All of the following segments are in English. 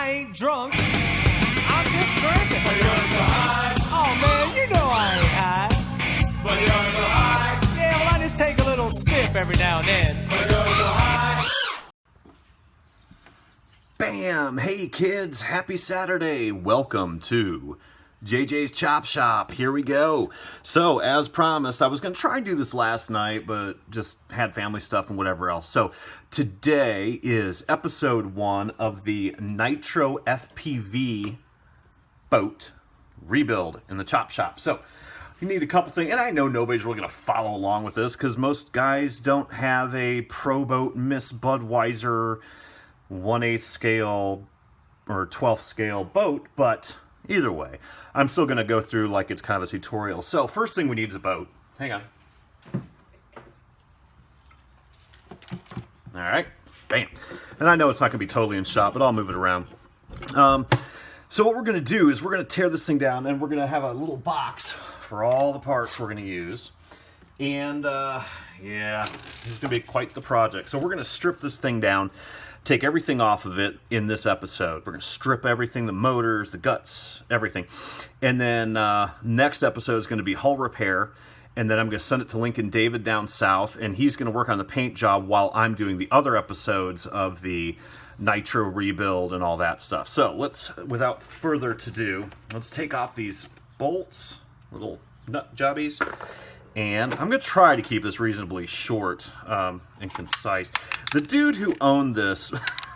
I ain't drunk. I'm just drinking. But you're so high. Oh man, you know I ain't high. But you're so high. Yeah, well I just take a little sip every now and then. But you're so high. Bam! Hey kids, happy Saturday. Welcome to JJ's Chop Shop. Here we go. So, as promised, I was going to try and do this last night, but just had family stuff and whatever else. So, today is episode 1 of the Nitro FPV boat rebuild in the Chop Shop. So, you need a couple things, and I know nobody's really going to follow along with this because most guys don't have a Pro Boat Miss Budweiser 1/8 scale or 12th scale boat, but either way, I'm still going to go through like it's kind of a tutorial. So first thing we need is a boat. Hang on. All right, bam. And I know it's not going to be totally in shot, but I'll move it around. So what we're going to do is we're going to tear this thing down, and we're going to have a little box for all the parts we're going to use. And yeah, this is going to be quite the project. So we're going to strip this thing down, take everything off of it in this episode. We're going to strip everything, the motors, the guts, everything. And then next episode is going to be hull repair. And then I'm going to send it to Lincoln David down south, and he's going to work on the paint job while I'm doing the other episodes of the Nitro rebuild and all that stuff. So let's, without further ado, let's take off these bolts, little nut jobbies. And I'm going to try to keep this reasonably short and concise. The dude who owned this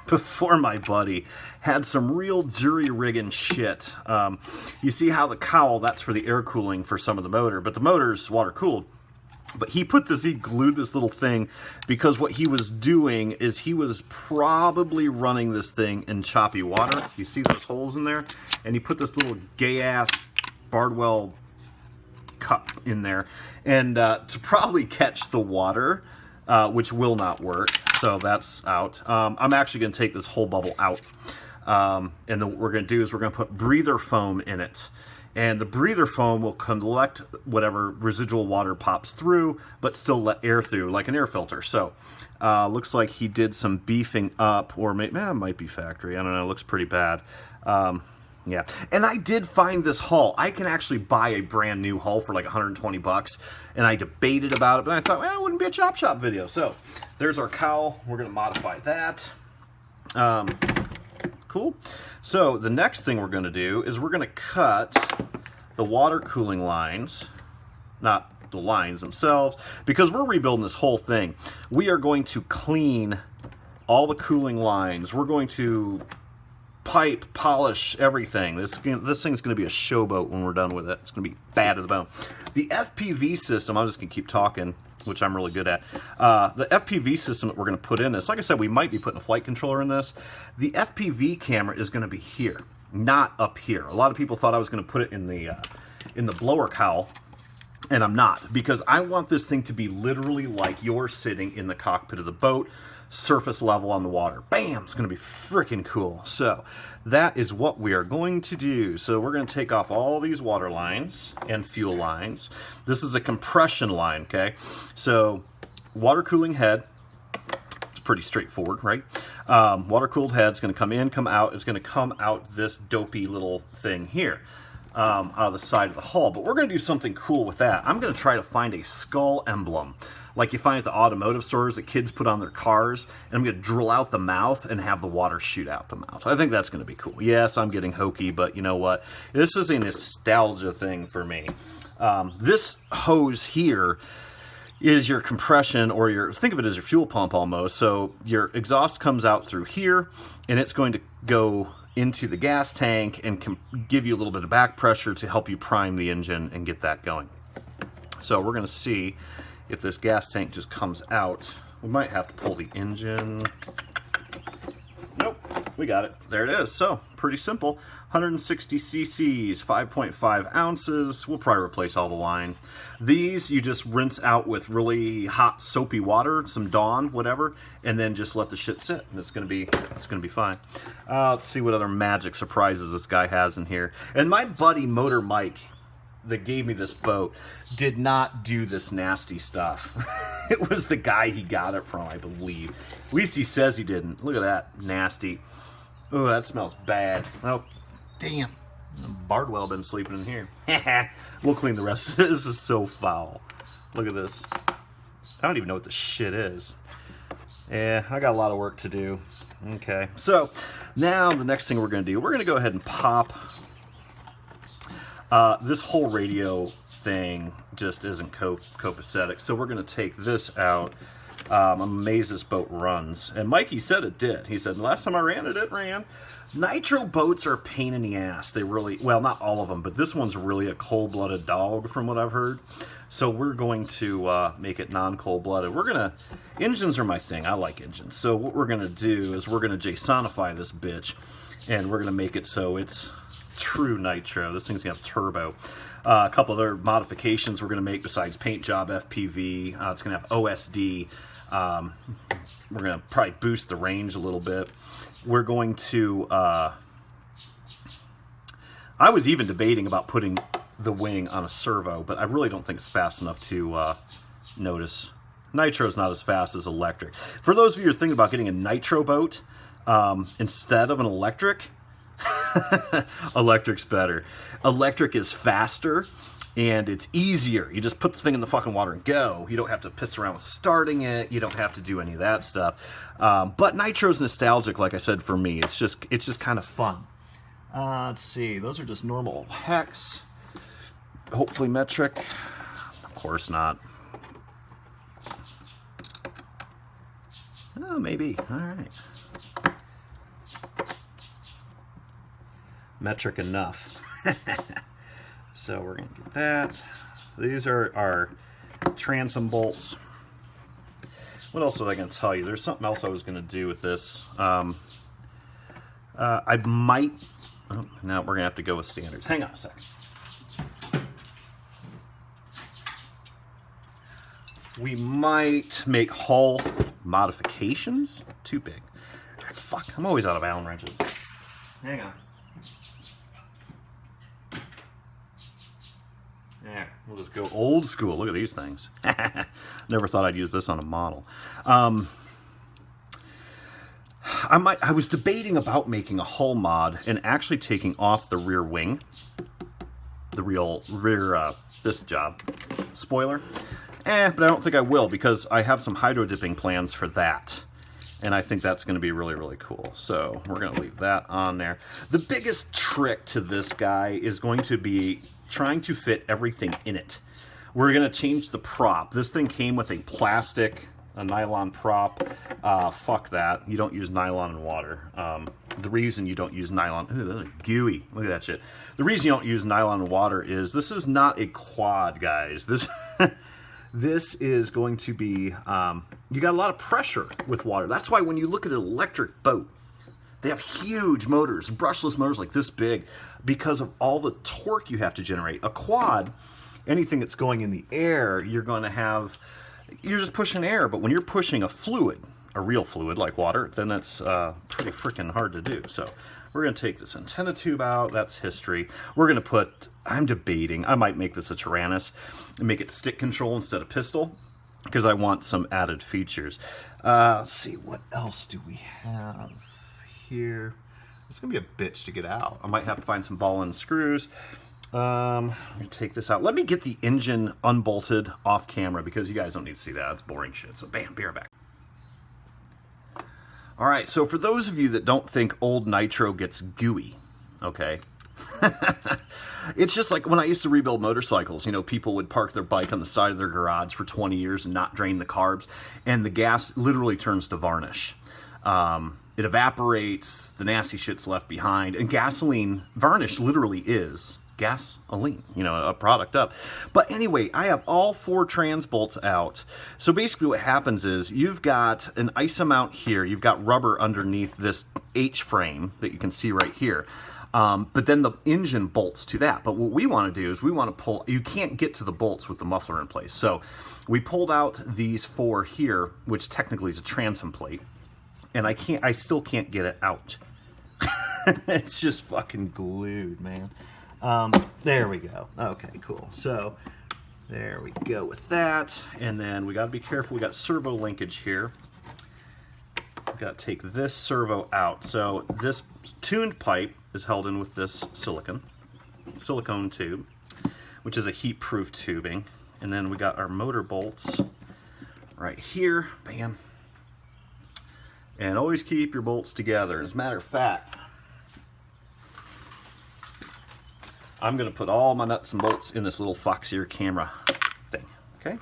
before my buddy had some real jury-rigging shit. You see how the cowl, that's for the air cooling for some of the motor, but the motor's water-cooled. But he glued this little thing because what he was doing is he was probably running this thing in choppy water. You see those holes in there? And he put this little gay-ass Bardwell cup in there, and to probably catch the water, which will not work, so that's out. I'm actually going to take this whole bubble out, and then what we're going to do is we're going to put breather foam in it, and the breather foam will collect whatever residual water pops through, but still let air through, like an air filter. So looks like he did some beefing up, or maybe, it might be factory, I don't know, it looks pretty bad. Yeah, and I did find this hull. I can actually buy a brand new hull for like 120 bucks, and I debated about it, but I thought, well, it wouldn't be a Chop Shop video. So there's our cowl. We're going to modify that. Cool. So the next thing we're going to do is we're going to cut the water cooling lines, not the lines themselves, because we're rebuilding this whole thing. We are going to clean all the cooling lines. We're going to pipe, polish, everything. This thing's going to be a showboat when we're done with it. It's going to be bad to the bone. The FPV system, I'm just going to keep talking, which I'm really good at. The FPV system that we're going to put in this, like I said, we might be putting a flight controller in this. The FPV camera is going to be here, not up here. A lot of people thought I was going to put it in the blower cowl, and I'm not, because I want this thing to be literally like you're sitting in the cockpit of the boat, surface level on the water. Bam! It's going to be freaking cool. So that is what we are going to do. So we're going to take off all these water lines and fuel lines. This is a compression line, okay? So water cooling head. It's pretty straightforward, right? Water cooled head's going to come in, come out. It's going to come out this dopey little thing here. Out of the side of the hull, but we're going to do something cool with that. I'm going to try to find a skull emblem like you find at the automotive stores that kids put on their cars, and I'm going to drill out the mouth and have the water shoot out the mouth. I think that's going to be cool. Yes, I'm getting hokey, but you know what? This is a nostalgia thing for me. This hose here is your compression, or your, think of it as your fuel pump almost. So your exhaust comes out through here, and it's going to go into the gas tank and can give you a little bit of back pressure to help you prime the engine and get that going. So we're going to see if this gas tank just comes out. We might have to pull the engine. Nope, we got it. There it is. So pretty simple. 160 cc's, 5.5 ounces. We'll probably replace all the line. These you just rinse out with really hot soapy water, some Dawn, whatever, and then just let the shit sit. And it's gonna be fine. Let's see what other magic surprises this guy has in here. And my buddy Motor Mike that gave me this boat did not do this nasty stuff. It was the guy he got it from, I believe. At least he says he didn't. Look at that, nasty. Oh, that smells bad. Oh, damn. Bardwell been sleeping in here. We'll clean the rest of this. This is so foul. Look at this. I don't even know what this shit is. Yeah, I got a lot of work to do. Okay, so now the next thing we're going to do, we're going to go ahead and pop. This whole radio thing just isn't copacetic, so we're going to take this out. I'm amazed this boat runs. And Mikey said it did. He said, last time I ran it, it ran. Nitro boats are a pain in the ass. They really, well, not all of them, but this one's really a cold-blooded dog from what I've heard. So we're going to make it non-cold-blooded. We're going to, engines are my thing. I like engines. So what we're going to do is we're going to JSONify this bitch, and we're going to make it so it's true nitro. This thing's going to have turbo. A couple other modifications we're going to make besides paint job FPV. It's going to have OSD. We're going to probably boost the range a little bit. We're going to, I was even debating about putting the wing on a servo, but I really don't think it's fast enough to notice. Nitro's not as fast as electric. For those of you who are thinking about getting a nitro boat instead of an electric, electric's better. Electric is faster and it's easier. You just put the thing in the fucking water and go. You don't have to piss around with starting it. You don't have to do any of that stuff. But nitro's nostalgic, like I said, for me. It's just kind of fun. Let's see. Those are just normal hex. Hopefully metric. Of course not. Oh, maybe. All right. Metric enough. So we're going to get that. These are our transom bolts. What else was I going to tell you? There's something else I was going to do with this. I might... Oh, now we're going to have to go with standards. Hang on a second. We might make hull modifications. Too big. Fuck, I'm always out of Allen wrenches. Hang on. Yeah, we'll just go old school. Look at these things. Never thought I'd use this on a model. I was debating about making a hull mod and actually taking off the rear wing, the rear this job spoiler. But I don't think I will because I have some hydro dipping plans for that. And I think that's going to be really, really cool. So we're going to leave that on there. The biggest trick to this guy is going to be trying to fit everything in it. We're going to change the prop. This thing came with a nylon prop. Fuck that. You don't use nylon in water. The reason you don't use nylon... Ooh, those are gooey. Look at that shit. The reason you don't use nylon in water is this is not a quad, guys. This... This is going to be, you got a lot of pressure with water. That's why when you look at an electric boat, they have huge motors, brushless motors like this big, because of all the torque you have to generate. A quad, anything that's going in the air, you're just pushing air. But when you're pushing a fluid, a real fluid like water, then that's pretty freaking hard to do. So we're going to take this antenna tube out. That's history. We're going to put, I'm debating, I might make this a Tyrannus and make it stick control instead of pistol because I want some added features. Let's see, what else do we have here? It's going to be a bitch to get out. I might have to find some ball-end screws. I'm going to take this out. Let me get the engine unbolted off camera because you guys don't need to see that. It's boring shit. So bam, be right back. All right, so for those of you that don't think old nitro gets gooey, okay, it's just like when I used to rebuild motorcycles, you know, people would park their bike on the side of their garage for 20 years and not drain the carbs, and the gas literally turns to varnish. It evaporates, the nasty shit's left behind, and gasoline, varnish literally is gasoline, you know, a product of. But anyway, I have all 4 trans bolts out. So basically what happens is you've got an ISO mount here, you've got rubber underneath this H frame that you can see right here. But then the engine bolts to that. But what we want to do is we want to pull, you can't get to the bolts with the muffler in place. So we pulled out these 4 here, which technically is a transom plate. And I still can't get it out. It's just fucking glued, man. There we go. Okay, cool. So there we go with that. And then we got to be careful. We got servo linkage here. got to take this servo out. So this tuned pipe is held in with this silicone tube, which is a heat-proof tubing. And then we got our motor bolts right here. Bam. And always keep your bolts together. As a matter of fact, I'm going to put all my nuts and bolts in this little Foxier camera thing. Okay?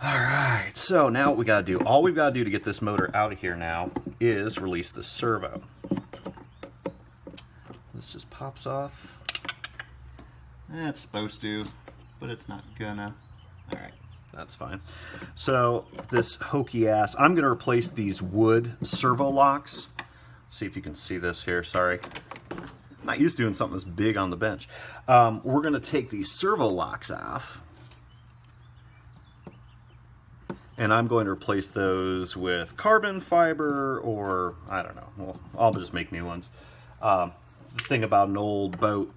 Alright, so now what we got to do, all we've got to do to get this motor out of here now is release the servo. This just pops off. It's supposed to, but it's not gonna. Alright, that's fine. So this hokey ass, I'm going to replace these wood servo locks. See if you can see this here, sorry. I'm not used to doing something this big on the bench. We're going to take these servo locks off. And I'm going to replace those with carbon fiber or, I don't know, well, I'll just make new ones. The thing about an old boat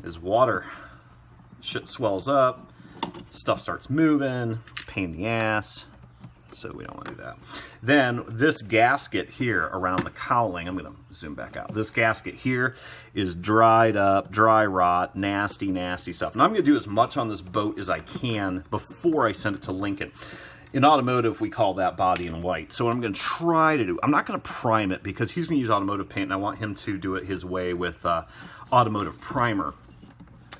is water. Shit swells up, stuff starts moving, it's a pain in the ass, so we don't want to do that. Then this gasket here around the cowling, I'm going to zoom back out. This gasket here is dried up, dry rot, nasty, nasty stuff. And I'm going to do as much on this boat as I can before I send it to Lincoln. In automotive, we call that body in white. So what I'm going to try to do, I'm not going to prime it because he's going to use automotive paint and I want him to do it his way with automotive primer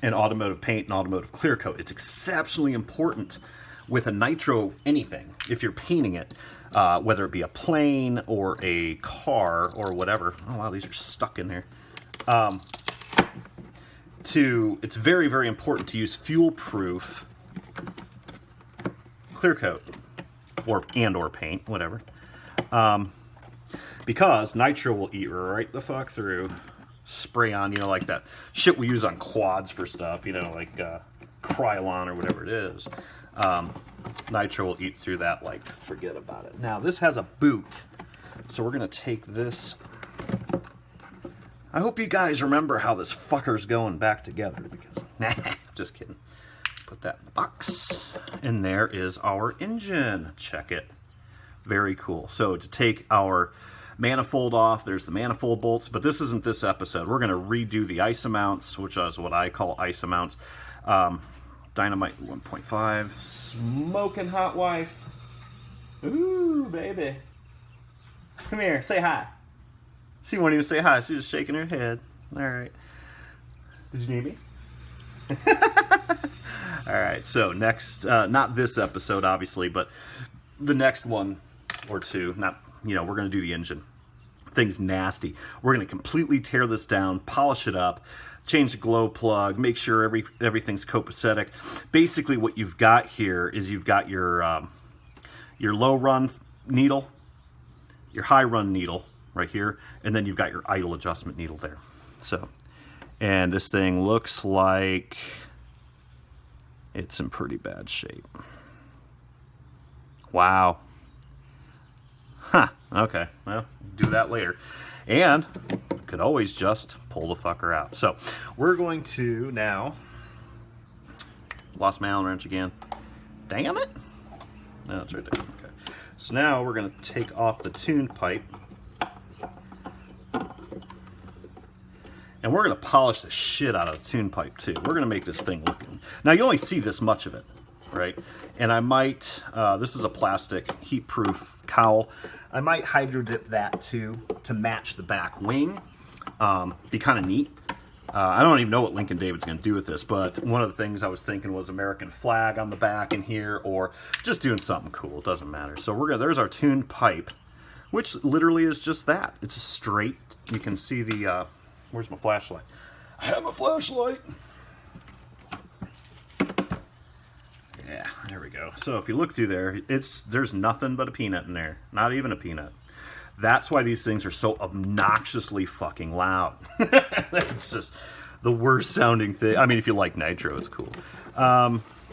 and automotive paint and automotive clear coat. It's exceptionally important with a nitro anything, if you're painting it, whether it be a plane or a car or whatever. Oh wow, these are stuck in there. It's very, very important to use fuel-proof clear coat or paint, whatever. Because nitro will eat right the fuck through, spray on, you know, like that shit we use on quads for stuff, you know, like Krylon or whatever it is. Nitro will eat through that like forget about it. Now this has a boot, so we're gonna take this. I hope you guys remember how this fucker's going back together because nah, just kidding. Put that in the box, and there is our engine. Check it. Very cool. So to take our manifold off, there's the manifold bolts, but this isn't this episode. We're going to redo the ISO mounts, which is what I call ISO mounts. Dynamite 1.5, smoking hot wife. Ooh, baby. Come here, say hi. She won't even say hi. She's just shaking her head. All right. Did you need me? All right, so next, not this episode, obviously, but the next one or two, not, you know, we're going to do the engine. Thing's nasty. We're going to completely tear this down, polish it up, change the glow plug, make sure everything's copacetic. Basically, what you've got here is you've got your low run needle, your high run needle right here, and then you've got your idle adjustment needle there. So, and this thing looks like it's in pretty bad shape. Wow. Huh. Okay. Well, do that later. And could always just pull the fucker out. So we're going to now. Lost my Allen wrench again. Damn it. No, it's right there. Okay. So now we're going to take off the tuned pipe. And we're going to polish the shit out of the tune pipe too. We're going to make this thing look good. Now you only see this much of it, right? And I might, this is a plastic heat-proof cowl. I might hydro dip that too to match the back wing. Be kind of neat. I don't even know what Lincoln David's going to do with this, but one of the things I was thinking was American flag on the back in here, or just doing something cool. It doesn't matter. So we're gonna. There's our tuned pipe, which literally is just that. It's a straight. You can see the. Where's my flashlight? I have a flashlight. Yeah, there we go. So if you look through there, there's nothing but a peanut in there. Not even a peanut. That's why these things are so obnoxiously fucking loud. It's just the worst sounding thing. I mean, if you like nitro, it's cool.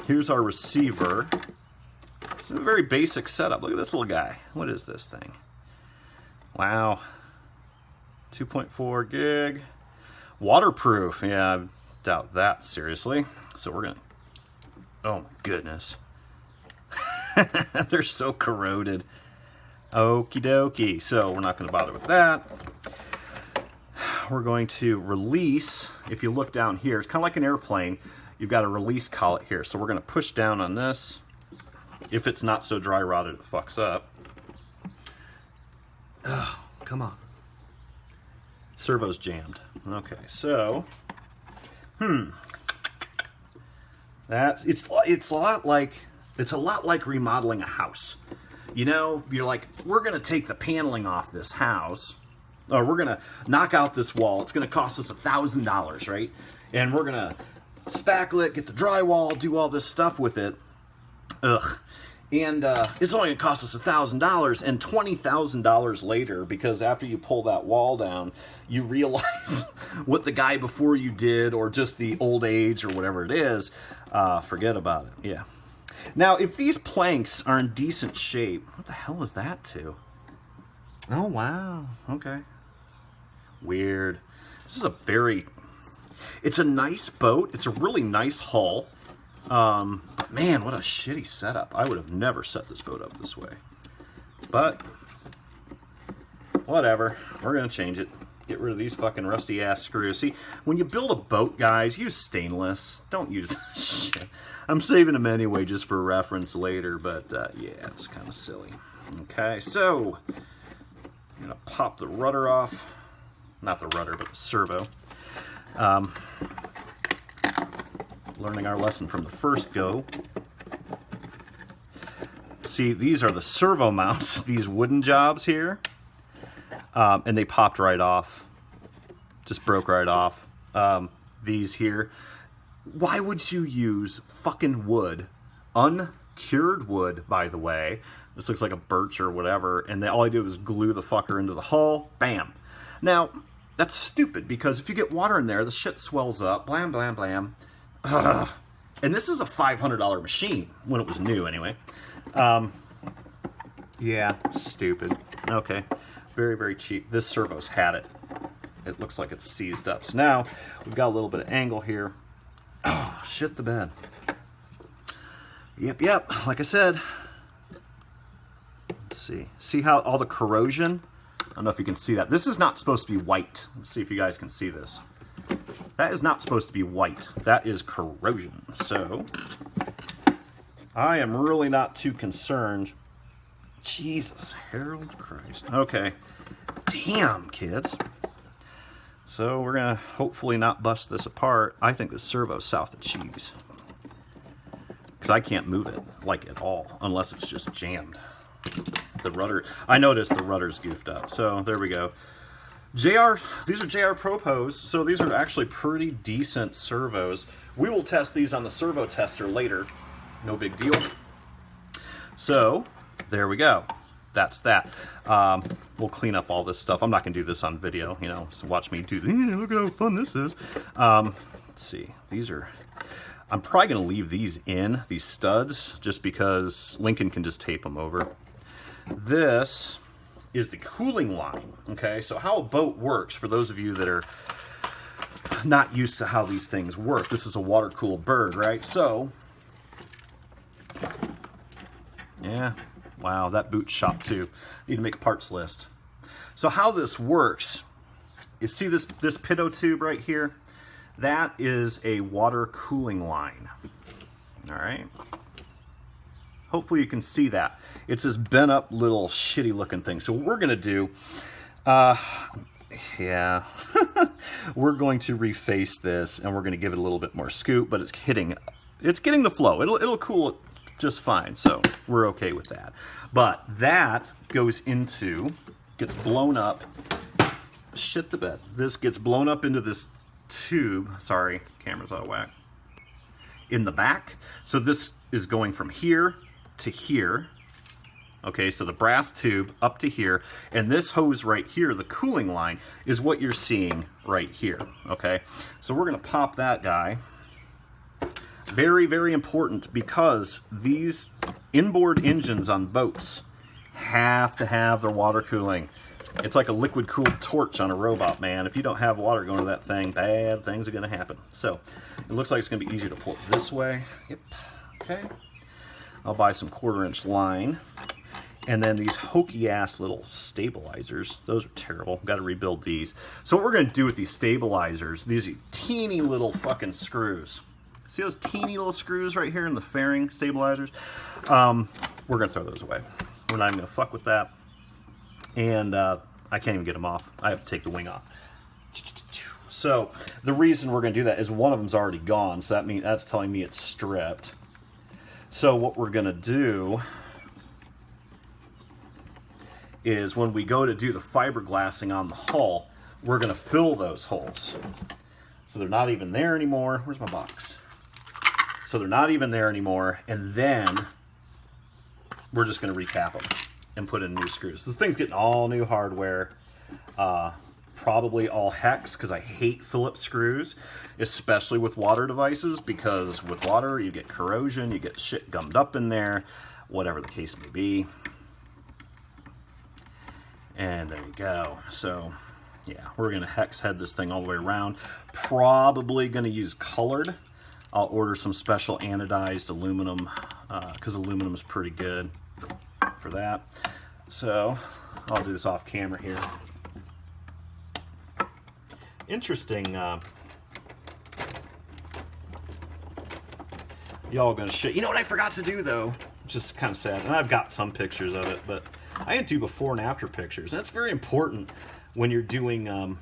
Here's our receiver. It's a very basic setup. Look at this little guy. What is this thing? Wow. 2.4 gig. Waterproof. Yeah, I doubt that, seriously. So we're going to... Oh, my goodness. They're so corroded. Okie dokie. So we're not going to bother with that. We're going to release. If you look down here, it's kind of like an airplane. You've got a release collet here. So we're going to push down on this. If it's not so dry rotted, it fucks up. Oh, come on. Servo's jammed. Okay, so that's it's a lot like remodeling a house. You know, you're like, we're gonna take the paneling off this house, or we're gonna knock out this wall. It's gonna cost us $1,000, right? And we're gonna spackle it, get the drywall, do all this stuff with it. Ugh. And it's only going to cost us $1,000, and $20,000 later, because after you pull that wall down, you realize what the guy before you did, or just the old age, or whatever it is. Forget about it. Yeah. Now, if these planks are in decent shape, what the hell is that to? Oh, wow. Okay. Weird. This is it's a nice boat. It's a really nice hull. Man, what a shitty setup. I would have never set this boat up this way. But, whatever. We're going to change it. Get rid of these fucking rusty ass screws. See, when you build a boat, guys, use stainless. Don't use shit. I'm saving them anyway just for reference later, but yeah, it's kind of silly. Okay, so, I'm going to pop the rudder off. Not the rudder, but the servo. Learning our lesson from the first go. See, these are the servo mounts, these wooden jobs here, and they popped right off. Just broke right off. These here. Why would you use fucking wood, uncured wood, by the way? This looks like a birch or whatever, and all I did was glue the fucker into the hull. Bam. Now, that's stupid, because if you get water in there, the shit swells up. Blam, blam, blam. Ugh. And this is a $500 machine, when it was new anyway. Yeah, stupid. Okay, very, very cheap. This servo's had it. It looks like it's seized up. So now, we've got a little bit of angle here. Oh, shit the bed. Yep, like I said. Let's see. See how all the corrosion? I don't know if you can see that. This is not supposed to be white. Let's see if you guys can see this. That is not supposed to be white. That is corrosion. So, I am really not too concerned. Jesus, Harold Christ. Okay. Damn, kids. So, we're going to hopefully not bust this apart. I think this servo's south of cheese. Because I can't move it, like, at all. Unless it's just jammed. The rudder, I noticed the rudder's goofed up. So, there we go. These are JR Propos, so these are actually pretty decent servos. We will test these on the servo tester later. No big deal. So, there we go. That's that. We'll clean up all this stuff. I'm not going to do this on video, you know, so watch me do this. Look at how fun this is. Let's see. I'm probably going to leave these in, these studs, just because Lincoln can just tape them over. This is the cooling line, okay? So how a boat works, for those of you that are not used to how these things work, this is a water-cooled bird, right? So, yeah, wow, that boot shop too. Need to make a parts list. So how this works is, see this pitot tube right here? That is a water cooling line, all right? Hopefully you can see that. It's this bent up little shitty looking thing. So what we're gonna do, yeah, we're going to reface this and we're gonna give it a little bit more scoop, but it's getting the flow. It'll cool it just fine. So we're okay with that. But that gets blown up, shit the bed. This gets blown up into this tube. Sorry, camera's out of whack. In the back. So this is going from here to here. Okay, so the brass tube up to here, and this hose right here, the cooling line, is what you're seeing right here. Okay, so we're gonna pop that guy. Very, very important, because these inboard engines on boats have to have their water cooling. It's like a liquid cooled torch on a robot, man. If you don't have water going to that thing, bad things are gonna happen. So it looks like it's gonna be easier to pull it this way. Yep. Okay. I'll buy some 1/4 inch line. And then these hokey ass little stabilizers, those are terrible. Got to rebuild these. So what we're going to do with these stabilizers, these teeny little fucking screws. See those teeny little screws right here in the fairing stabilizers? We're going to throw those away. We're not even going to fuck with that. And I can't even get them off. I have to take the wing off. So the reason we're going to do that is one of them's already gone. So that's telling me it's stripped. So what we're going to do is when we go to do the fiberglassing on the hull, we're going to fill those holes. So they're not even there anymore. Where's my box? So they're not even there anymore. And then we're just going to recap them and put in new screws. This thing's getting all new hardware. Probably all hex, because I hate Phillips screws, especially with water devices, because with water you get corrosion, you get shit gummed up in there, whatever the case may be. And there you go. So yeah, we're going to hex head this thing all the way around. Probably going to use colored. I'll order some special anodized aluminum, because aluminum is pretty good for that. So I'll do this off camera here. Interesting. Y'all gonna shit. You know what I forgot to do though? Just kind of sad. And I've got some pictures of it, but I didn't do before and after pictures. That's very important when you're doing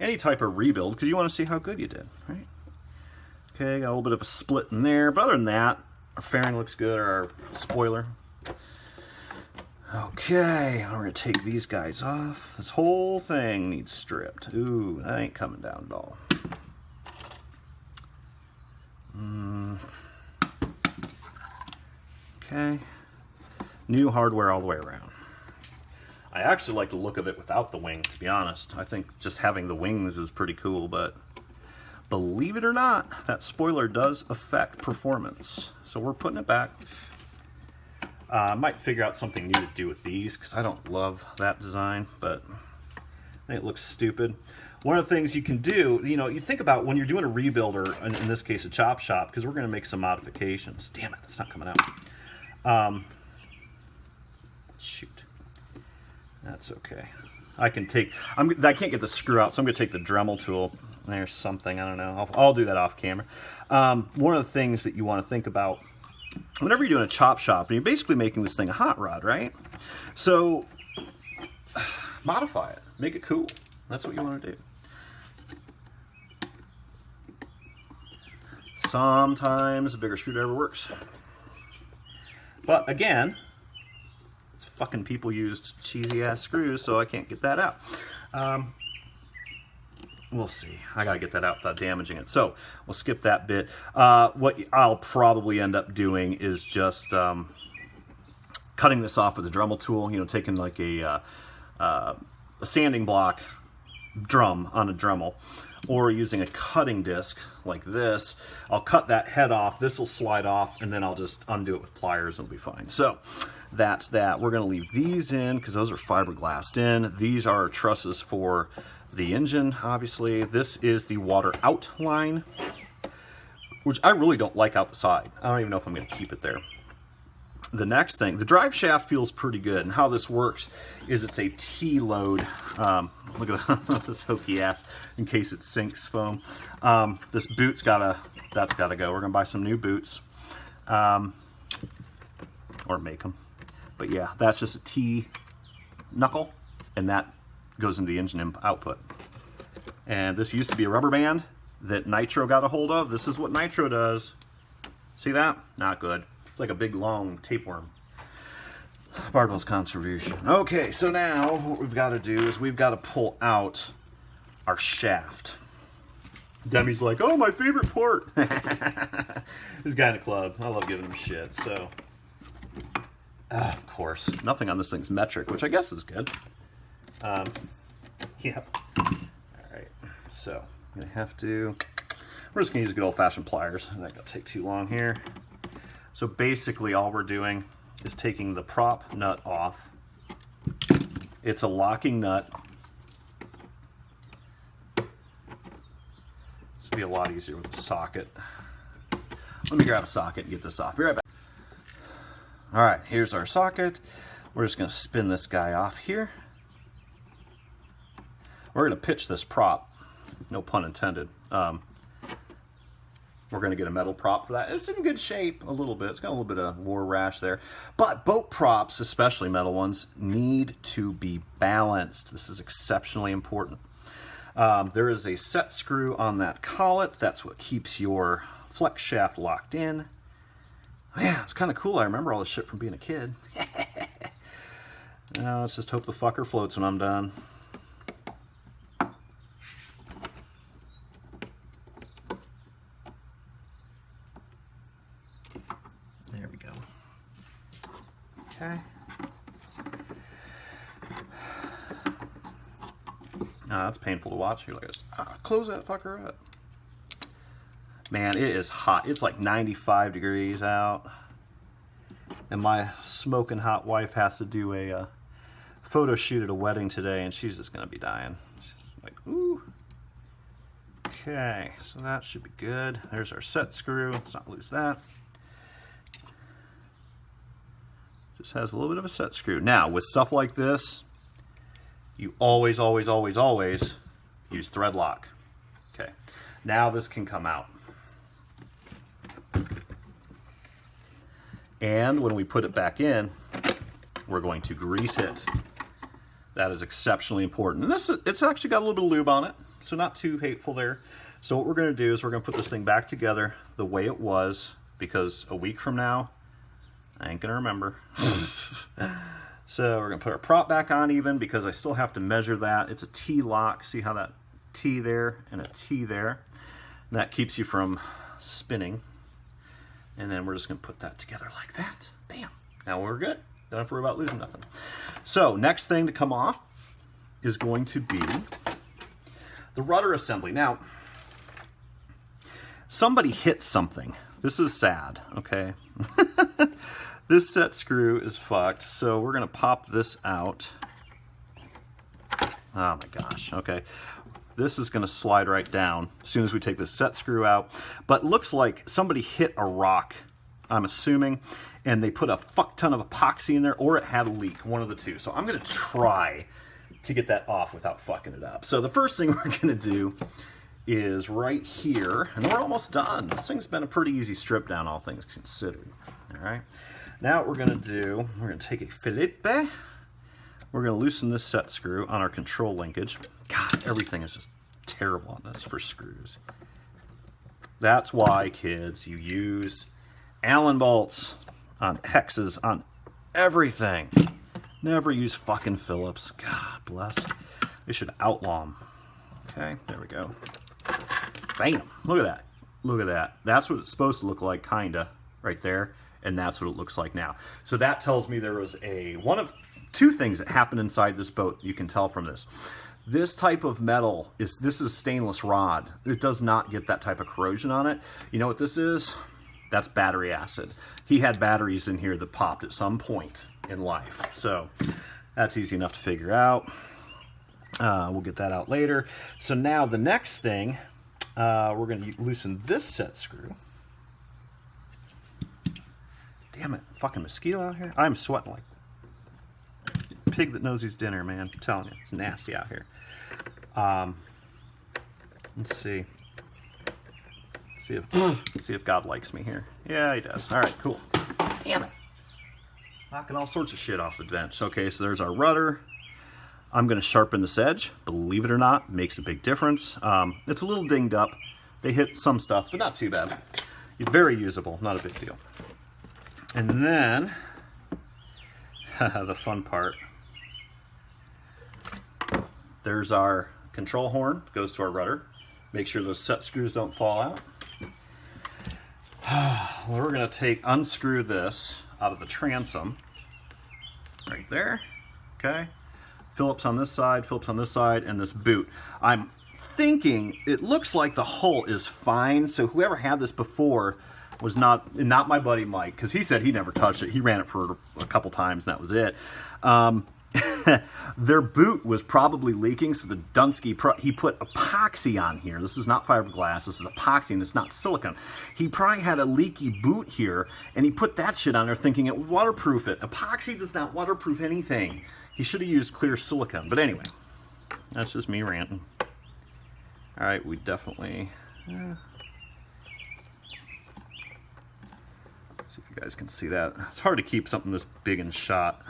any type of rebuild, because you want to see how good you did, right? Okay, got a little bit of a split in there, but other than that, our fairing looks good, or our spoiler. Okay, we're going to take these guys off. This whole thing needs stripped. Ooh, that ain't coming down at all. Okay. New hardware all the way around. I actually like the look of it without the wing, to be honest. I think just having the wings is pretty cool, but believe it or not, that spoiler does affect performance. So we're putting it back. I might figure out something new to do with these, because I don't love that design, but I think it looks stupid. One of the things you can do, you know, you think about when you're doing a rebuild, or in this case a CHopSHop, because we're going to make some modifications. Damn it, it's not coming out. Shoot. That's okay. I can't get the screw out, so I'm going to take the Dremel tool. There's something, I don't know. I'll do that off camera. One of the things that you want to think about whenever you're doing a CHopSHop, and you're basically making this thing a hot rod, right? So modify it, make it cool. That's what you want to do. Sometimes a bigger screwdriver works, but again, fucking people used cheesy ass screws, so I can't get that out. We'll see. I gotta get that out without damaging it. So we'll skip that bit. What I'll probably end up doing is just cutting this off with a Dremel tool. You know, taking like a sanding block drum on a Dremel, or using a cutting disc like this. I'll cut that head off. This will slide off, and then I'll just undo it with pliers, and it'll be fine. So that's that. We're gonna leave these in because those are fiberglassed in. These are trusses for the engine, obviously. This is the water out line, which I really don't like out the side. I don't even know if I'm going to keep it there. The next thing, the drive shaft feels pretty good, and how this works is it's a T-load. Look at this hokey ass, in case it sinks foam. This boot's that's gotta go. We're gonna buy some new boots, or make them. But yeah, that's just a T knuckle, and that goes into the engine output. And this used to be a rubber band that Nitro got a hold of. This is what Nitro does. See that? Not good. It's like a big long tapeworm. Barbell's contribution. Okay, so now what we've got to do is we've got to pull out our shaft. Demi's like, oh, my favorite port. This guy in the club, I love giving him shit. So, of course, nothing on this thing's metric, which I guess is good. Yeah. Alright, so I'm gonna have to, we're just gonna use good old-fashioned pliers. That gonna take too long here. So basically all we're doing is taking the prop nut off. It's a locking nut. This would be a lot easier with a socket. Let me grab a socket and get this off. Be right back. Alright, here's our socket. We're just going to spin this guy off here. We're going to pitch this prop. No pun intended. We're going to get a metal prop for that. It's in good shape a little bit. It's got a little bit of war rash there. But boat props, especially metal ones, need to be balanced. This is exceptionally important. There is a set screw on that collet. That's what keeps your flex shaft locked in. Man, it's kind of cool. I remember all this shit from being a kid. Now let's just hope the fucker floats when I'm done. There we go. Okay. That's painful to watch. You're like, close that fucker up. Man, it is hot. It's like 95 degrees out. And my smoking hot wife has to do a photo shoot at a wedding today, and she's just going to be dying. She's like, ooh. Okay, so that should be good. There's our set screw. Let's not lose that. Just has a little bit of a set screw. Now, with stuff like this, you always, always, always, always use thread lock. Okay, now this can come out. And when we put it back in, we're going to grease it. That is exceptionally important. And it's actually got a little bit of lube on it, so not too hateful there. So what we're going to do is we're going to put this thing back together the way it was, because a week from now, I ain't going to remember. So we're going to put our prop back on even, because I still have to measure that. It's a T-lock. See how that T there and a T there? And that keeps you from spinning. And then we're just going to put that together like that. Bam. Now we're good. Don't have to worry about losing nothing. So next thing to come off is going to be the rudder assembly. Now, somebody hit something. This is sad, okay? This set screw is fucked. So we're going to pop this out. Oh my gosh, okay. This is going to slide right down as soon as we take this set screw out. But looks like somebody hit a rock, I'm assuming, and they put a fuck ton of epoxy in there, or it had a leak, one of the two. So I'm going to try to get that off without fucking it up. So the first thing we're going to do is right here, and we're almost done. This thing's been a pretty easy strip down, all things considered. All right. Now what we're going to do, we're going to take a Philippe. We're going to loosen this set screw on our control linkage. God, everything is just terrible on this for screws. That's why, kids, you use Allen bolts on hexes on everything. Never use fucking Phillips. God bless. They should outlaw them. Okay, there we go. Bam! Look at that. Look at that. That's what it's supposed to look like, kinda, right there. And that's what it looks like now. So that tells me there was one of two things that happened inside this boat. You can tell from this. This type of metal this is stainless rod. It does not get that type of corrosion on it. You know what this is? That's battery acid. He had batteries in here that popped at some point in life. So that's easy enough to figure out. We'll get that out later. So now the next thing, we're going to loosen this set screw. Damn it, fucking mosquito out here. I'm sweating like a pig that knows his dinner, man. I'm telling you, it's nasty out here. Let's see. See if God likes me here. Yeah, he does. All right, cool. Damn it. Knocking all sorts of shit off the bench. Okay, so there's our rudder. I'm going to sharpen this edge. Believe it or not, makes a big difference. It's a little dinged up. They hit some stuff, but not too bad. It's very usable, not a big deal. And then, the fun part. There's our control horn, goes to our rudder. Make sure those set screws don't fall out. Well, we're going to unscrew this out of the transom. Right there. Okay. Phillips on this side, Phillips on this side, and this boot. I'm thinking it looks like the hull is fine, so whoever had this before was not my buddy Mike, because he said he never touched it. He ran it for a couple times and that was it. their boot was probably leaking, so the Dunsky, he put epoxy on here. This is not fiberglass, this is epoxy, and it's not silicone. He probably had a leaky boot here, and he put that shit on there thinking it would waterproof it. Epoxy does not waterproof anything. He should have used clear silicone. But anyway, that's just me ranting. All right, we definitely... see if you guys can see that. It's hard to keep something this big in shot.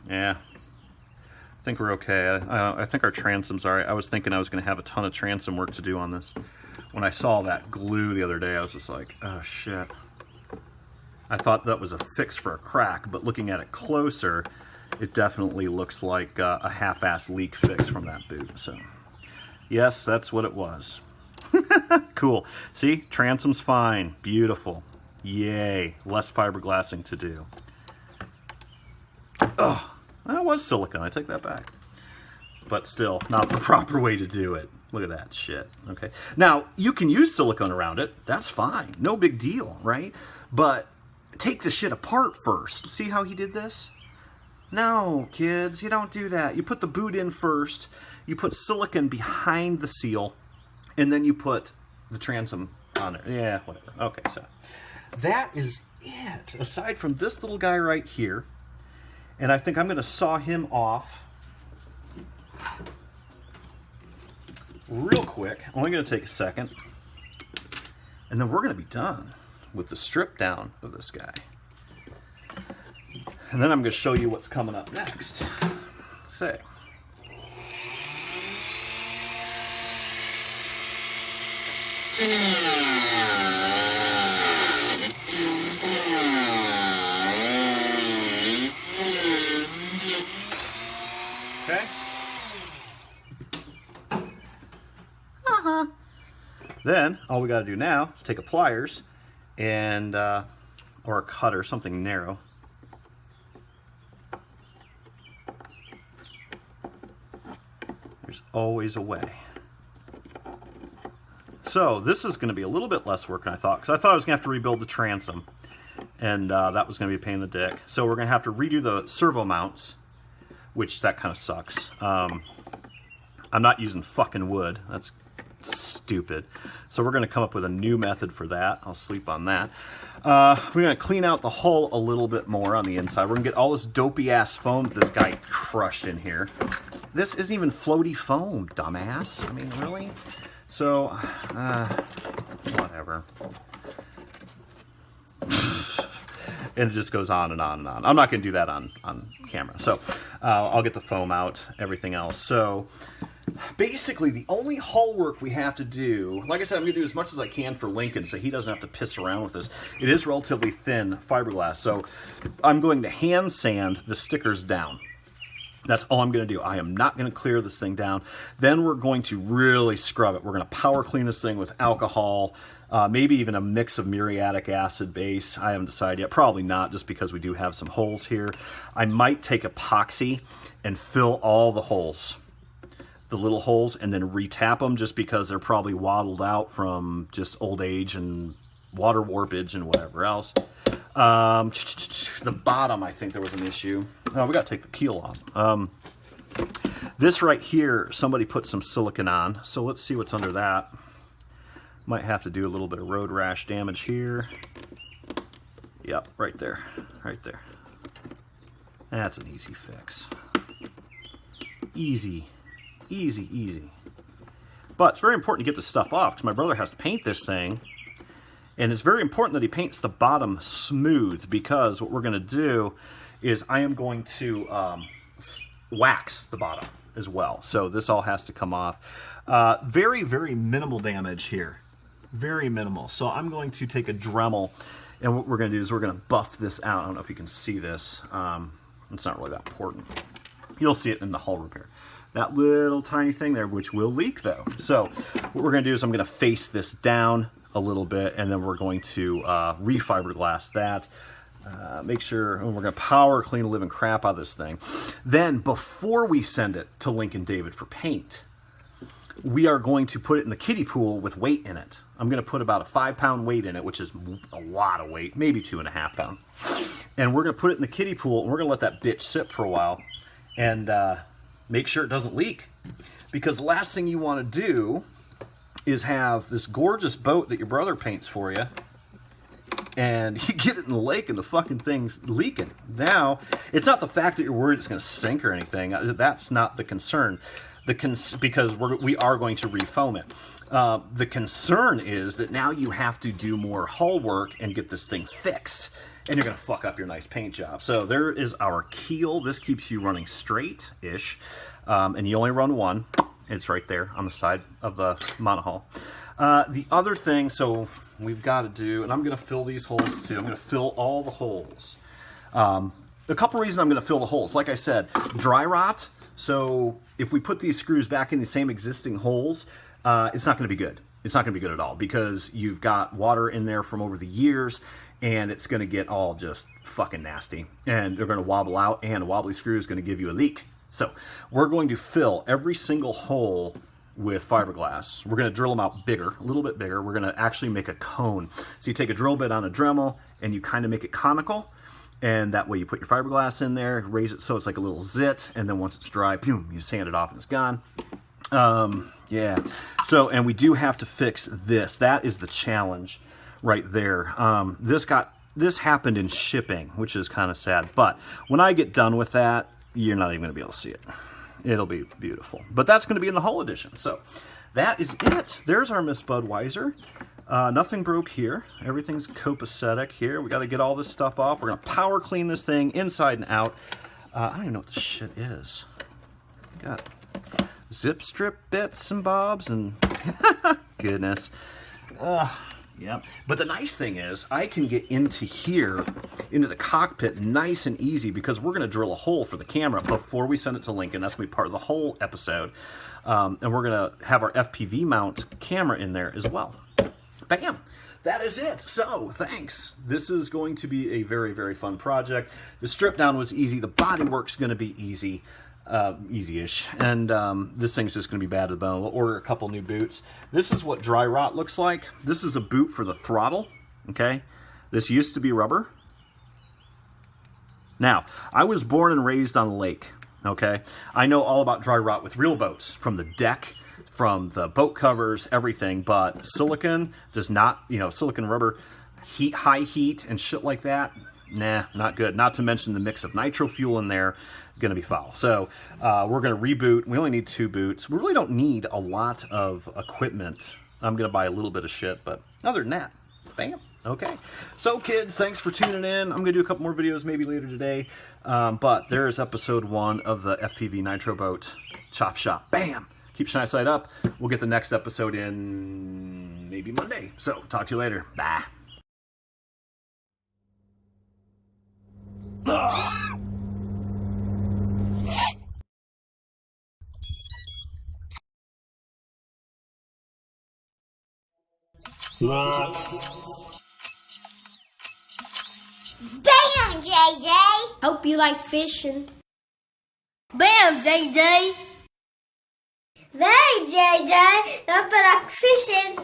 Yeah, I think we're okay. I think our transom's all right. I was thinking I was going to have a ton of transom work to do on this. When I saw that glue the other day, I was just like, oh shit. I thought that was a fix for a crack, but looking at it closer, it definitely looks like a half-ass leak fix from that boot. So, yes, that's what it was. Cool. See, transom's fine. Beautiful. Yay. Less fiberglassing to do. Oh, that was silicone. I take that back. But still, not the proper way to do it. Look at that shit. Okay. Now, you can use silicone around it. That's fine. No big deal, right? But take the shit apart first. See how he did this? No, kids, you don't do that. You put the boot in first. You put silicone behind the seal. And then you put the transom on there. Yeah, whatever. Okay, so that is it. Aside from this little guy right here. And I think I'm going to saw him off real quick. Only going to take a second. And then we're going to be done with the strip down of this guy. And then I'm going to show you what's coming up next. Say. Okay. Then all we got to do now is take a pliers and or a cutter, something narrow. There's always a way. So this is going to be a little bit less work than I thought, because I thought I was going to have to rebuild the transom, and that was going to be a pain in the dick. So we're going to have to redo the servo mounts, which that kind of sucks. I'm not using fucking wood. That's stupid. So we're going to come up with a new method for that. I'll sleep on that. We're going to clean out the hull a little bit more on the inside. We're going to get all this dopey ass foam that this guy crushed in here. This isn't even floaty foam, dumbass. I mean, really? So, whatever. And it just goes on and on and on. I'm not going to do that on camera. So, I'll get the foam out, everything else. So, basically, the only hull work we have to do, like I said, I'm going to do as much as I can for Lincoln so he doesn't have to piss around with this. It is relatively thin fiberglass, so I'm going to hand sand the stickers down. That's all I'm going to do. I am not going to clear this thing down. Then we're going to really scrub it. We're going to power clean this thing with alcohol, maybe even a mix of muriatic acid base. I haven't decided yet. Probably not, just because we do have some holes here. I might take epoxy and fill all the holes, the little holes, and then retap them, just because they're probably waddled out from just old age and water warpage and whatever else. The bottom, I think there was an issue. Oh, we got to take the keel off. This right here, somebody put some silicone on, so let's see what's under that. Might have to do a little bit of road rash damage here. Yep, right there, right there. That's an easy fix. Easy, easy, easy. But it's very important to get this stuff off, because my brother has to paint this thing. And it's very important that he paints the bottom smooth, because what we're going to do is I am going to wax the bottom as well. So this all has to come off. Very, very minimal damage here. Very minimal. So I'm going to take a Dremel, and what we're going to do is we're going to buff this out. I don't know if you can see this. It's not really that important. You'll see it in the hull repair. That little tiny thing there, which will leak though. So what we're going to do is I'm going to face this down a little bit, and then we're going to refiberglass that. Make sure, and we're going to power clean the living crap out of this thing. Then, before we send it to Lincoln David for paint, we are going to put it in the kiddie pool with weight in it. I'm going to put about a 5-pound weight in it, which is a lot of weight, maybe 2.5 pounds. and we're going to put it in the kiddie pool, and we're going to let that bitch sit for a while and make sure it doesn't leak. Because the last thing you want to do is have this gorgeous boat that your brother paints for you, and you get it in the lake and the fucking thing's leaking. Now, it's not the fact that you're worried it's going to sink or anything. That's not the concern. Because we are going to refoam it. The concern is that now you have to do more hull work and get this thing fixed, and you're going to fuck up your nice paint job. So there is our keel. This keeps you running straight-ish, and you only run one. It's right there on the side of the monohull. The other thing, so we've got to do, and I'm going to fill these holes too. I'm going to fill all the holes. A couple reasons I'm going to fill the holes. Like I said, dry rot. So if we put these screws back in the same existing holes, it's not going to be good. It's not going to be good at all because you've got water in there from over the years, and it's going to get all just fucking nasty. And they're going to wobble out, and a wobbly screw is going to give you a leak. So we're going to fill every single hole with fiberglass. We're going to drill them out bigger, a little bit bigger. We're going to actually make a cone. So you take a drill bit on a Dremel, and you kind of make it conical. And that way you put your fiberglass in there, raise it so it's like a little zit, and then once it's dry, boom, you sand it off and it's gone. Yeah. So, and we do have to fix this. That is the challenge right there. This happened in shipping, which is kind of sad. But when I get done with that, you're not even going to be able to see it. It'll be beautiful. But that's going to be in the hull edition. So that is it. There's our Miss Budweiser. Nothing broke here. Everything's copacetic here. We got to get all this stuff off. We're going to power clean this thing inside and out. I don't even know what this shit is. Got zip strip bits and bobs and goodness. Yeah. But the nice thing is I can get into here, into the cockpit nice and easy because we're going to drill a hole for the camera before we send it to Lincoln. That's going to be part of the whole episode. And we're going to have our FPV mount camera in there as well. Bam! That is it. So, thanks. This is going to be a very, very fun project. The strip down was easy. The body work's going to be easy. Easy-ish. And this thing's just going to be bad to the bone. We'll order a couple new boots. This is what dry rot looks like. This is a boot for the throttle. Okay? This used to be rubber. Now, I was born and raised on a lake. Okay? I know all about dry rot with real boats. From the deck, from the boat covers, everything, but silicon does not, silicon rubber, high heat and shit like that, nah, not good. Not to mention the mix of nitro fuel in there, gonna be foul. So we're gonna reboot. We only need 2 boots. We really don't need a lot of equipment. I'm gonna buy a little bit of shit, but other than that, bam. Okay, so kids, thanks for tuning in. I'm gonna do a couple more videos maybe later today, but there is episode 1 of the FPV Nitro boat CHopSHop. Bam. Keep shining side up. We'll get the next episode in maybe Monday. So, talk to you later. Bye. Bam, JJ! Hope you like fishing. Bam, JJ! Hey, JJ! Hope you like fishing.